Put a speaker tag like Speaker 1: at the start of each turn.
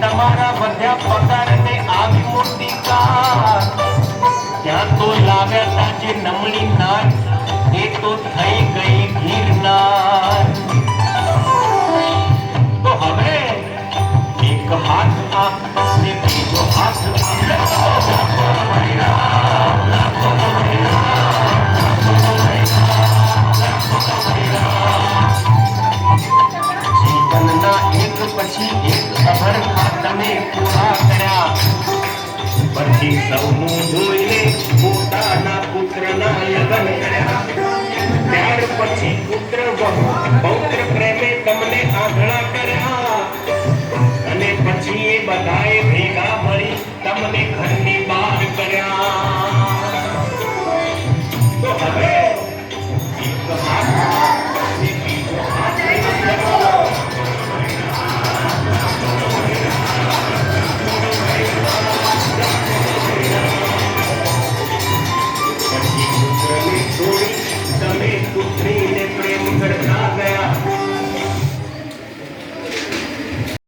Speaker 1: તમારા બધા પગારને આવી મોટી કાર ત્યાં તો લાવ્યા તા જે નમણી નાર એ તો થઈ ગઈ ગિરનાર તો હવે એક હાથ આ ને બીજો હાથ જીવનના એક પછી એક અભરખા તમે પૂરા કર્યા પછી સૌનું જોઈને પોતાના પુત્રના લગ્ન કર્યા ત્યાર પછી પુત્ર પૌત્ર પ્રેમે તમને આંધળા કર્યા અને પછી એ બધાએ ભેગા મળી તમને ઘરની બહાર કર્યા તો હવે એક હાથ અને બીજો હાથ તમે પુત્રી